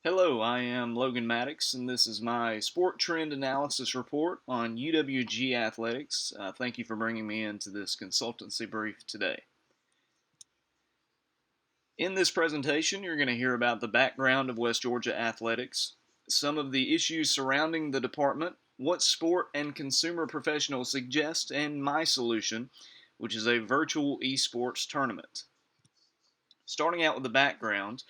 Hello, I am Logan Maddox, and this is my sport trend analysis report on UWG athletics. Thank you for bringing me into this consultancy brief today. In this presentation, you're going to hear about the background of West Georgia athletics, some of the issues surrounding the department, what sport and consumer professionals suggest, and my solution, which is a virtual esports tournament. Starting out with the background,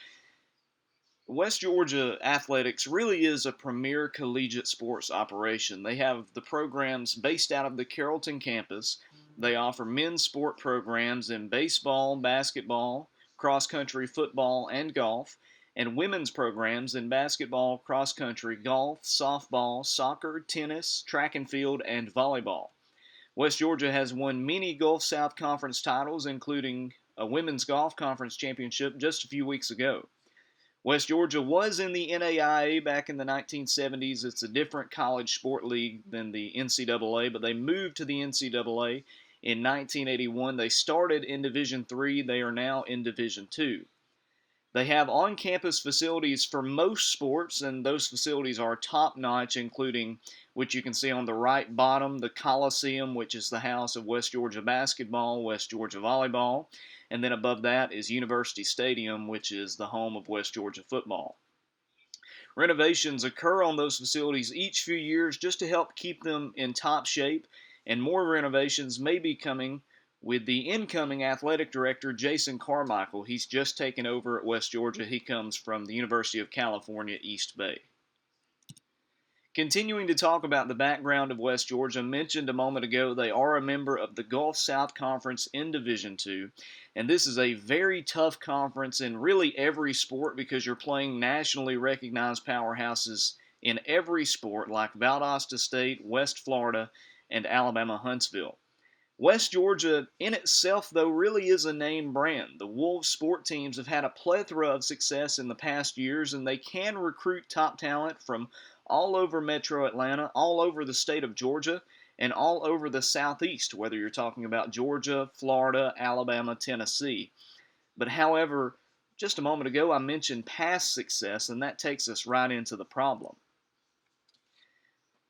West Georgia Athletics really is a premier collegiate sports operation. They have the programs based out of the Carrollton campus. They offer men's sport programs in baseball, basketball, cross country, football, and golf, and women's programs in basketball, cross country, golf, softball, soccer, tennis, track and field, and volleyball. West Georgia has won many Gulf South Conference titles, including a women's golf conference championship just a few weeks ago. West Georgia was in the NAIA back in the 1970s. It's a different college sport league than the NCAA, but they moved to the NCAA in 1981. They started in Division III. They are now in Division II. They have on-campus facilities for most sports, and those facilities are top-notch, including, which you can see on the right bottom, the Coliseum, which is the house of West Georgia basketball, West Georgia volleyball, and then above that is University Stadium, which is the home of West Georgia football. Renovations occur on those facilities each few years just to help keep them in top shape, and more renovations may be coming with the incoming athletic director, Jason Carmichael. He's just taken over at West Georgia. He comes from the University of California, East Bay. Continuing to talk about the background of West Georgia, mentioned a moment ago, they are a member of the Gulf South Conference in Division II, and this is a very tough conference in really every sport because you're playing nationally recognized powerhouses in every sport like Valdosta State, West Florida, and Alabama Huntsville. West Georgia in itself, though, really is a name brand. The Wolves sport teams have had a plethora of success in the past years, and they can recruit top talent from all over metro Atlanta, all over the state of Georgia, and all over the southeast, whether you're talking about Georgia, Florida, Alabama, Tennessee. But however, just a moment ago I mentioned past success, and that takes us right into the problem.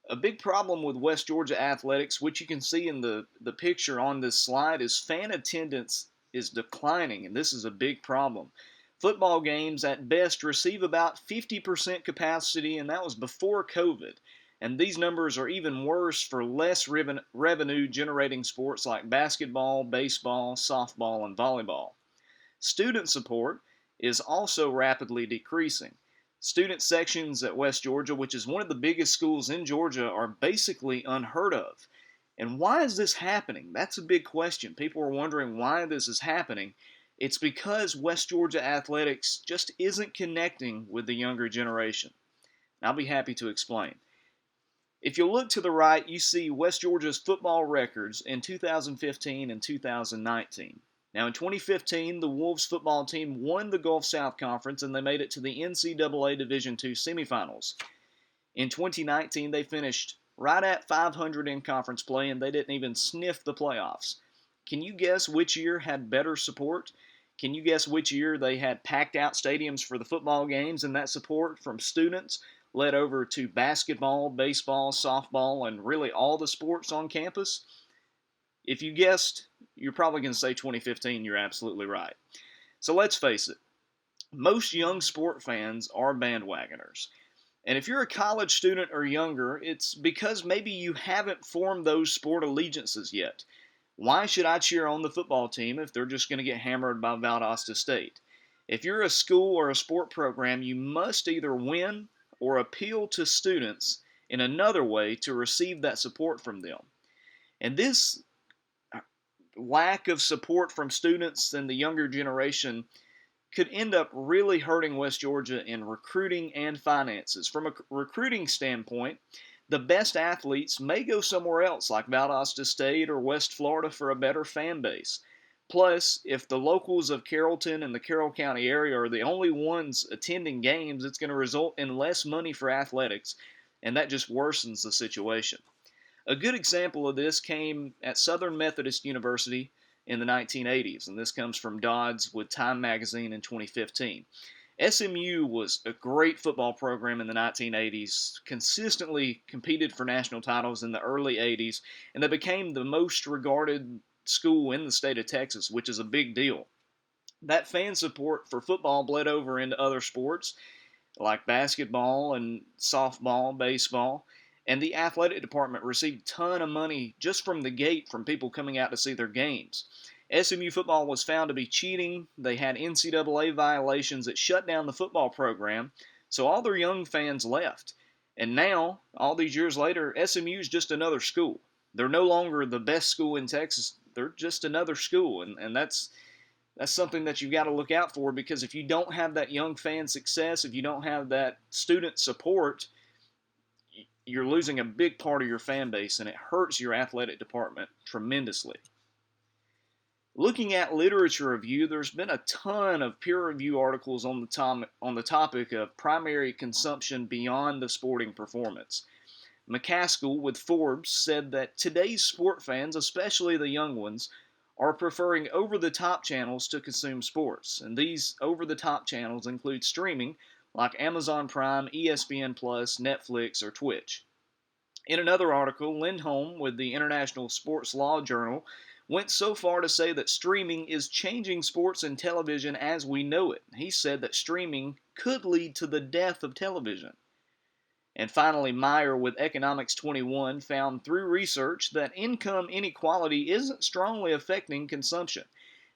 A big problem with West Georgia athletics, which you can see in the picture on this slide, is fan attendance is declining, and this is a big problem. Football games at best receive about 50% capacity, and that was before COVID. And these numbers are even worse for less revenue generating sports like basketball, baseball, softball, and volleyball. Student support is also rapidly decreasing. Student sections at West Georgia, which is one of the biggest schools in Georgia, are basically unheard of. And why is this happening? That's a big question. People are wondering why this is happening. It's because West Georgia athletics just isn't connecting with the younger generation. And I'll be happy to explain. If you look to the right, you see West Georgia's football records in 2015 and 2019. Now, in 2015, the Wolves football team won the Gulf South Conference and they made it to the NCAA Division II semifinals. In 2019, they finished right at 500 in conference play and they didn't even sniff the playoffs. Can you guess which year had better support? Can you guess which year they had packed out stadiums for the football games, and that support from students led over to basketball, baseball, softball, and really all the sports on campus? If you guessed, you're probably going to say 2015. You're absolutely right. So let's face it. Most young sport fans are bandwagoners. And if you're a college student or younger, it's because maybe you haven't formed those sport allegiances yet. Why should I cheer on the football team if they're just going to get hammered by Valdosta State? If you're a school or a sport program, you must either win or appeal to students in another way to receive that support from them. And this lack of support from students and the younger generation could end up really hurting West Georgia in recruiting and finances. From a recruiting standpoint, the best athletes may go somewhere else like Valdosta State or West Florida for a better fan base. Plus, if the locals of Carrollton and the Carroll County area are the only ones attending games, it's going to result in less money for athletics, and that just worsens the situation. A good example of this came at Southern Methodist University in the 1980s, and this comes from Dodds with Time magazine in 2015. SMU was a great football program in the 1980s, consistently competed for national titles in the early 80s, and they became the most regarded school in the state of Texas, which is a big deal. That fan support for football bled over into other sports like basketball and softball, baseball, and the athletic department received a ton of money just from the gate from people coming out to see their games. SMU football was found to be cheating. They had NCAA violations that shut down the football program, so all their young fans left. And now, all these years later, SMU is just another school. They're no longer the best school in Texas. They're just another school, and that's something that you've got to look out for, because if you don't have that young fan success, if you don't have that student support, you're losing a big part of your fan base, and it hurts your athletic department tremendously. Looking at literature review, there's been a ton of peer review articles on the topic of primary consumption beyond the sporting performance. McCaskill with Forbes said that today's sport fans, especially the young ones, are preferring over-the-top channels to consume sports, and these over-the-top channels include streaming like Amazon Prime, ESPN+, Netflix, or Twitch. In another article, Lindholm with the International Sports Law Journal went so far to say that streaming is changing sports and television as we know it. He said that streaming could lead to the death of television. And finally, Meyer with Economics 21 found through research that income inequality isn't strongly affecting consumption.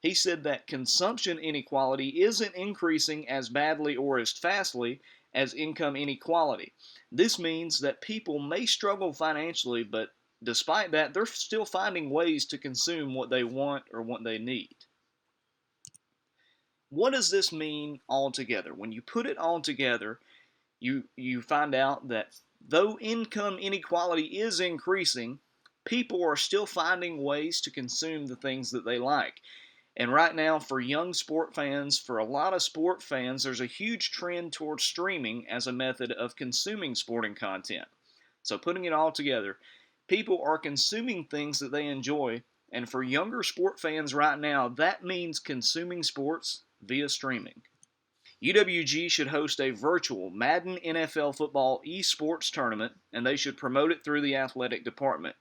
He said that consumption inequality isn't increasing as badly or as fastly as income inequality. This means that people may struggle financially, but despite that, they're still finding ways to consume what they want or what they need. What does this mean altogether? When you put it all together, you find out that though income inequality is increasing, people are still finding ways to consume the things that they like. And right now, for young sport fans, for a lot of sport fans, there's a huge trend towards streaming as a method of consuming sporting content. So putting it all together, people are consuming things that they enjoy, and for younger sport fans right now, that means consuming sports via streaming. UWG should host a virtual Madden NFL football esports tournament, and they should promote it through the athletic department.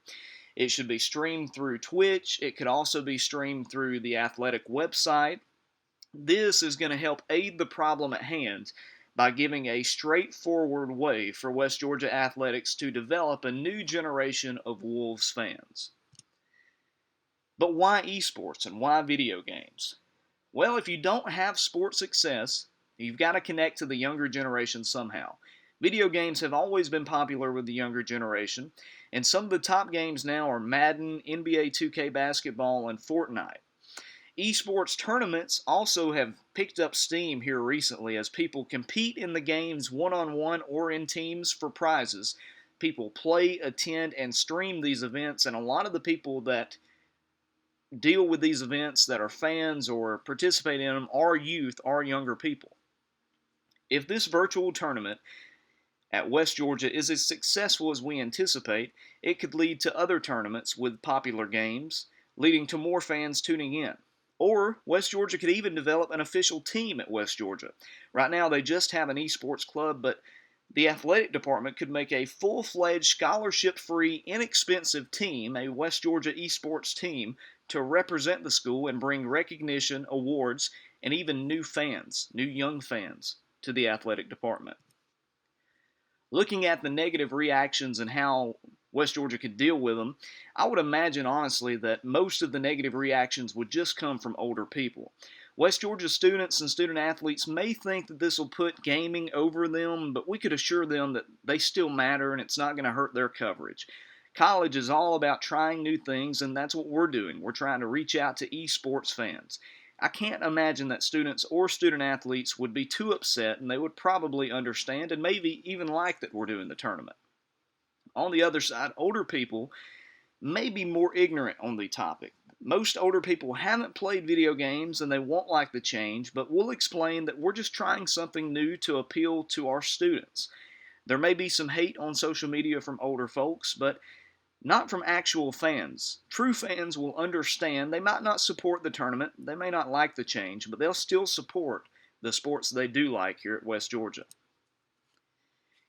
It should be streamed through Twitch. It could also be streamed through the athletic website. This is going to help aid the problem at hand by giving a straightforward way for West Georgia athletics to develop a new generation of Wolves fans. But why esports and why video games? Well, if you don't have sports success, you've got to connect to the younger generation somehow. Video games have always been popular with the younger generation, and some of the top games now are Madden, NBA 2K Basketball, and Fortnite. Esports tournaments also have picked up steam here recently as people compete in the games one-on-one or in teams for prizes. People play, attend, and stream these events, and a lot of the people that deal with these events that are fans or participate in them are youth, are younger people. If this virtual tournament at West Georgia is as successful as we anticipate, it could lead to other tournaments with popular games, leading to more fans tuning in. Or West Georgia could even develop an official team at West Georgia. Right now they just have an esports club, but the athletic department could make a full-fledged, scholarship-free, inexpensive team, a West Georgia esports team, to represent the school and bring recognition, awards, and even new fans, new young fans, to the athletic department. Looking at the negative reactions and how West Georgia could deal with them, I would imagine honestly that most of the negative reactions would just come from older people. West Georgia students and student athletes may think that this will put gaming over them, but we could assure them that they still matter and it's not going to hurt their coverage. College is all about trying new things, and that's what we're doing. We're trying to reach out to esports fans. I can't imagine that students or student athletes would be too upset, and they would probably understand and maybe even like that we're doing the tournament. On the other side, older people may be more ignorant on the topic. Most older people haven't played video games and they won't like the change, but we'll explain that we're just trying something new to appeal to our students. There may be some hate on social media from older folks, but not from actual fans. True fans will understand. They might not support the tournament, they may not like the change, but they'll still support the sports they do like here at West Georgia.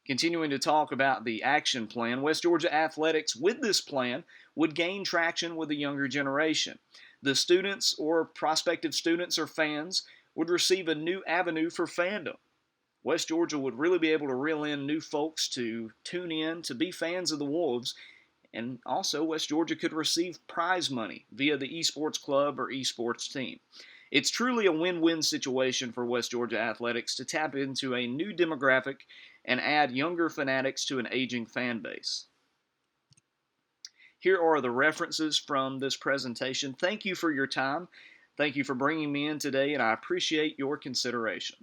Continuing to talk about the action plan, West Georgia Athletics, with this plan, would gain traction with the younger generation. The students or prospective students or fans would receive a new avenue for fandom. West Georgia would really be able to reel in new folks to tune in to be fans of the Wolves, and also West Georgia could receive prize money via the esports club or esports team. It's truly a win-win situation for West Georgia Athletics to tap into a new demographic and add younger fanatics to an aging fan base. Here are the references from this presentation. Thank you for your time. Thank you for bringing me in today, and I appreciate your consideration.